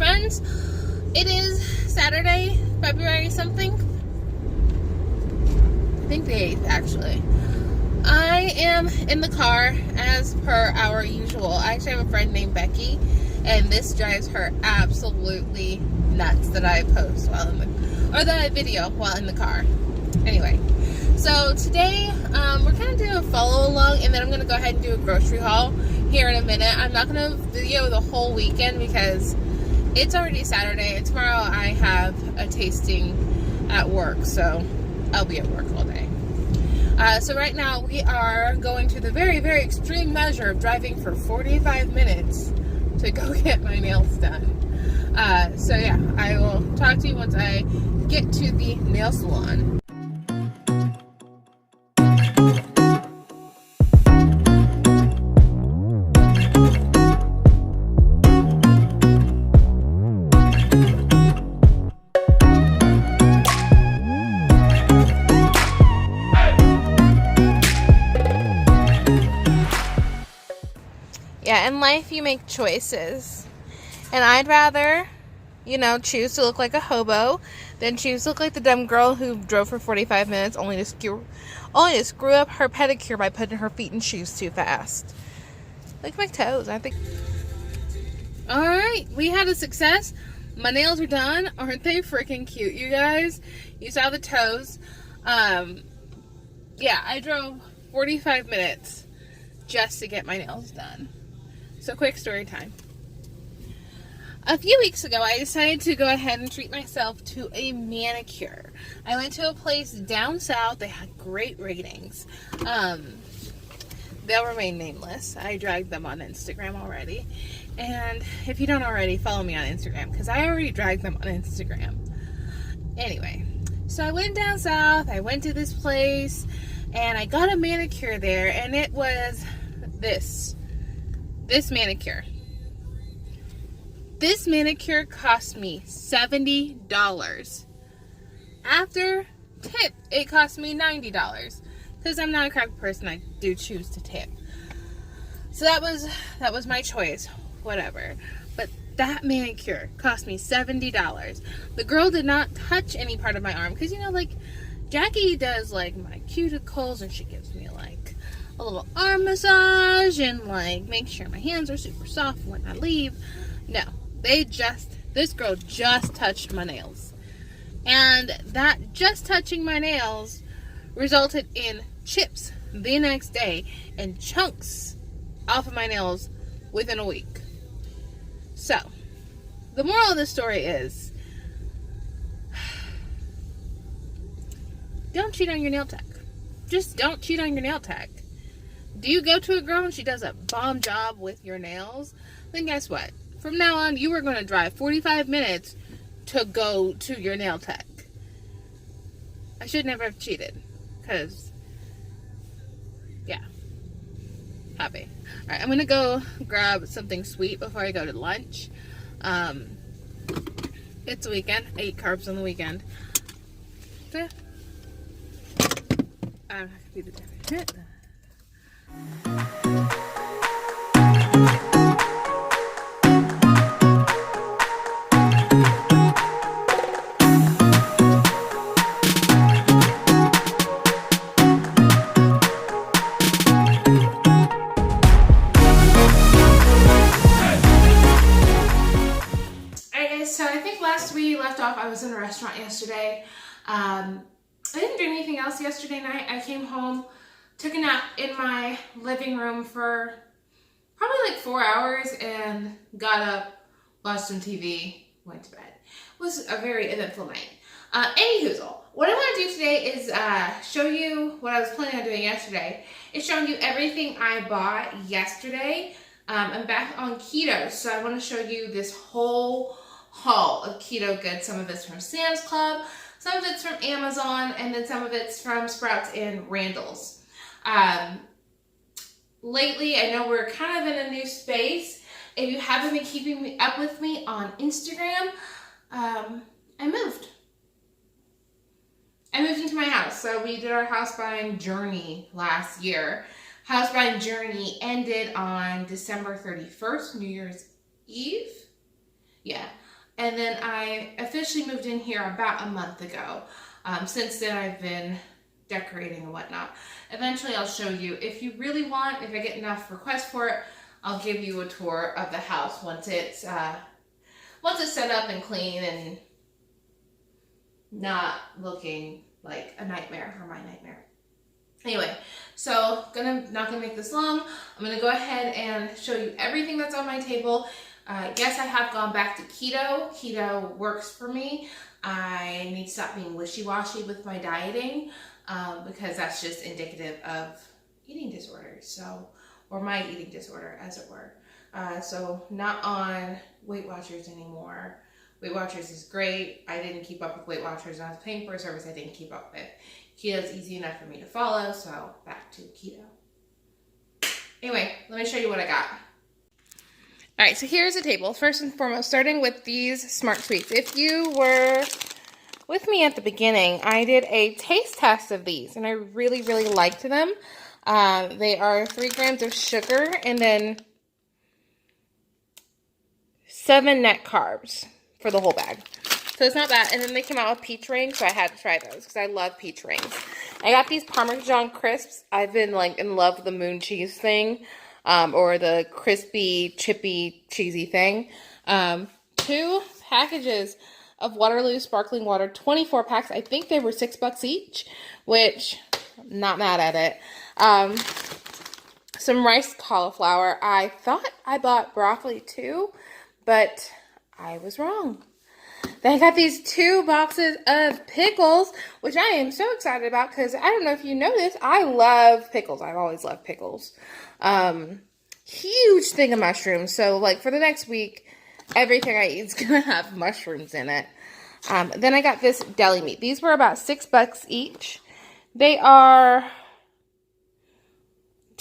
friends. It is Saturday, February something. I think the 8th, actually. I am in the car as per our usual. I actually have a friend named Becky, and this drives her absolutely nuts that I post while in the, or that I video while in the car. Anyway, so today we're kind of doing a follow along, and then I'm going to go ahead and do a grocery haul here in a minute. I'm not going to video the whole weekend because it's already Saturday, and tomorrow I have a tasting at work, so I'll be at work all day. So right now we are going to the very, very extreme measure of driving for 45 minutes to go get my nails done. So yeah, I will talk to you once I get to the nail salon. Yeah, in life you make choices. And I'd rather, choose to look like a hobo than choose to look like the dumb girl who drove for 45 minutes only to screw up her pedicure by putting her feet in shoes too fast. Look at my toes, I think. Alright, we had a success. My nails are done. Aren't they freaking cute, you guys? You saw the toes. Yeah, I drove 45 minutes just to get my nails done. So quick story time. A few weeks ago, I decided to go ahead and treat myself to a manicure. I went to a place down south. They had great ratings. They'll remain nameless. I dragged them on Instagram already. And if you don't already, follow me on Instagram, because I already dragged them on Instagram. Anyway, so I went down south. I went to this place, and I got a manicure there, and it was this manicure. This manicure cost me $70. After tip, it cost me $90. Because I'm not a crack person, I do choose to tip. So that was my choice. Whatever. But that manicure cost me $70. The girl did not touch any part of my arm. Because, Jackie does, my cuticles, and she gives me, a little arm massage, and, make sure my hands are super soft when I leave. No. This girl just touched my nails. And that just touching my nails resulted in chips the next day and chunks off of my nails within a week. So, the moral of the story is, don't cheat on your nail tech. Just don't cheat on your nail tech. Do you go to a girl and she does a bomb job with your nails? Then guess what? From now on, you are going to drive 45 minutes to go to your nail tech. I should never have cheated. Because, yeah. Happy. Alright, I'm going to go grab something sweet before I go to lunch. It's a weekend. I eat carbs on the weekend. So, yeah. I'm not going to be the different. So I think last we left off, I was in a restaurant yesterday. I didn't do anything else yesterday night. I came home, took a nap in my living room for probably 4 hours, and got up, watched some TV, went to bed. It was a very eventful night. Anyhoozle, what I want to do today is show you what I was planning on doing yesterday. It's showing you everything I bought yesterday. I'm back on keto, so I want to show you this whole haul of keto goods. Some of it's from Sam's Club, some of it's from Amazon, and then some of it's from Sprouts and Randall's. Lately, I know we're kind of in a new space. If you haven't been keeping up with me on Instagram, I moved. I moved into my house. So we did our house buying journey last year. House buying journey ended on December 31st, New Year's Eve. Yeah. And then I officially moved in here about a month ago. Since then, I've been decorating and whatnot. Eventually, I'll show you. If you really want, if I get enough requests for it, I'll give you a tour of the house once it's set up and clean and not looking like a nightmare or my nightmare. Anyway, so not gonna make this long. I'm gonna go ahead and show you everything that's on my table. Yes, I have gone back to keto. Keto works for me. I need to stop being wishy-washy with my dieting because that's just indicative of eating disorders. So, or my eating disorder, as it were. So not on Weight Watchers anymore. Weight Watchers is great. I didn't keep up with Weight Watchers. I was paying for a service I didn't keep up with. Keto is easy enough for me to follow, so back to keto. Anyway, let me show you what I got. All right, so here's the table. First and foremost, starting with these Smart Sweets. If you were with me at the beginning, I did a taste test of these, and I really, really liked them. They are 3 grams of sugar and then 7 net carbs for the whole bag. So it's not bad. And then they came out with peach rings, so I had to try those because I love peach rings. I got these Parmesan crisps. I've been like in love with the moon cheese thing, or the crispy, chippy, cheesy thing. 2 packages of Waterloo sparkling water, 24 packs. I think they were $6 each, which I'm not mad at it. Some rice cauliflower. I thought I bought broccoli too, but I was wrong. Then I got these 2 boxes of pickles, which I am so excited about because I don't know if you know this, I love pickles. I've always loved pickles. Huge thing of mushrooms. So like for the next week, everything I eat is going to have mushrooms in it. Then I got this deli meat. These were about $6 each. They are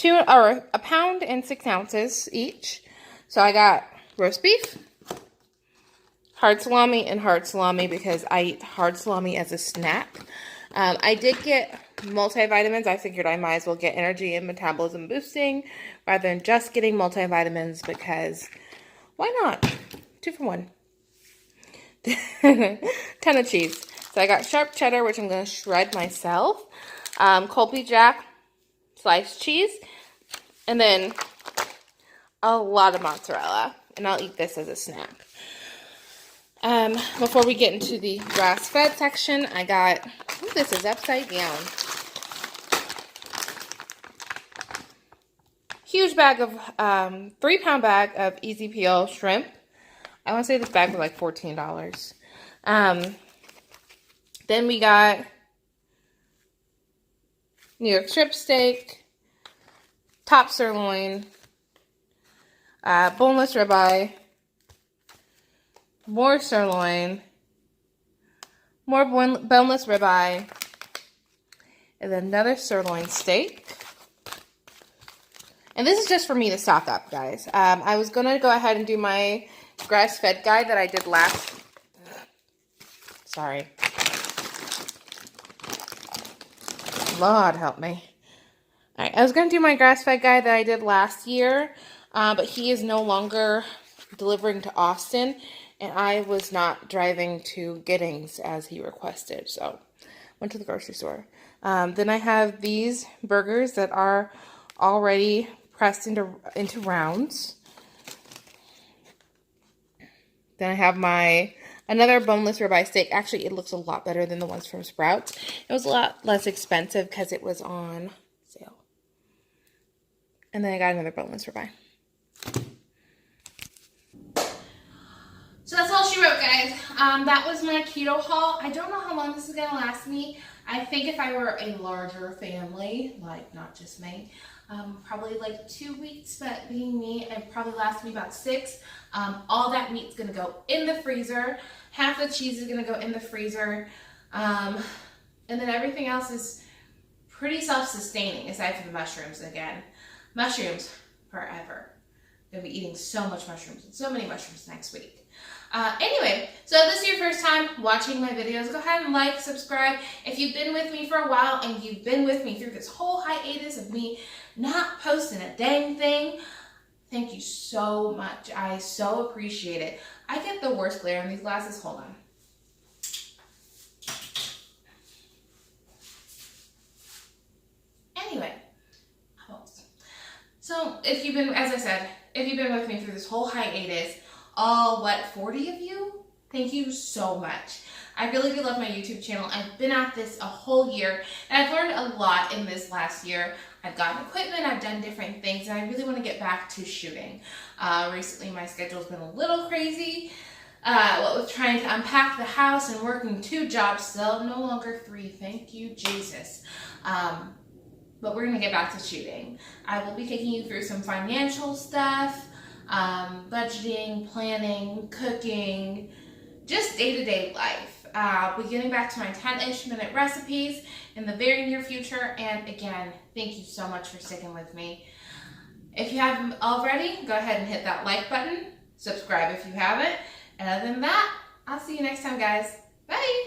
a pound and 6 ounces each. So I got roast beef, hard salami, and hard salami because I eat hard salami as a snack. I did get multivitamins. I figured I might as well get energy and metabolism boosting rather than just getting multivitamins because why not? 2 for 1. Ton of cheese. So I got sharp cheddar, which I'm going to shred myself. Colby Jack sliced cheese. And then a lot of mozzarella. And I'll eat this as a snack. Before we get into the grass-fed section, I got, ooh, this is upside down. Huge bag of, 3-pound bag of Easy Peel shrimp. I want to say this bag was like $14. Then we got New York strip steak, top sirloin, boneless ribeye, more sirloin, more boneless ribeye, and then another sirloin steak. And this is just for me to stock up, guys. I was going to go ahead and do my grass-fed guide that I did last. Sorry. Lord help me. All right, I was going to do my grass-fed guide that I did last year, but he is no longer delivering to Austin, and I was not driving to Giddings as he requested, so went to the grocery store. Then I have these burgers that are already pressed into rounds. Then I have another boneless ribeye steak. Actually, it looks a lot better than the ones from Sprouts. It was a lot less expensive because it was on sale. And then I got another boneless ribeye. So that's all she wrote, guys. That was my keto haul. I don't know how long this is going to last me. I think if I were a larger family, like not just me, probably like 2 weeks, but being me, it probably lasts me about 6. All that meat's going to go in the freezer. Half the cheese is going to go in the freezer. And then everything else is pretty self-sustaining, aside from the mushrooms. Again, mushrooms forever. I'm going to be eating so much mushrooms and so many mushrooms next week. Anyway, so if this is your first time watching my videos, go ahead and like, subscribe. If you've been with me for a while and you've been with me through this whole hiatus of me not posting a dang thing, thank you so much. I so appreciate it. I get the worst glare in these glasses. Hold on. Anyway, so if you've been, as I said, if you've been with me through this whole hiatus, all 40 of you, thank you so much. I really do love my YouTube channel. I've been at this a whole year, and I've learned a lot in this last year. I've gotten equipment, I've done different things, and I really want to get back to shooting. Recently, my schedule's been a little crazy. What with trying to unpack the house and working 2 jobs still, no longer 3, thank you, Jesus. But we're going to get back to shooting. I will be taking you through some financial stuff, budgeting, planning, cooking, just day-to-day life. I'll be getting back to my 10-ish minute recipes in the very near future. And again, thank you so much for sticking with me. If you haven't already, go ahead and hit that like button. Subscribe if you haven't. And other than that, I'll see you next time, guys. Bye!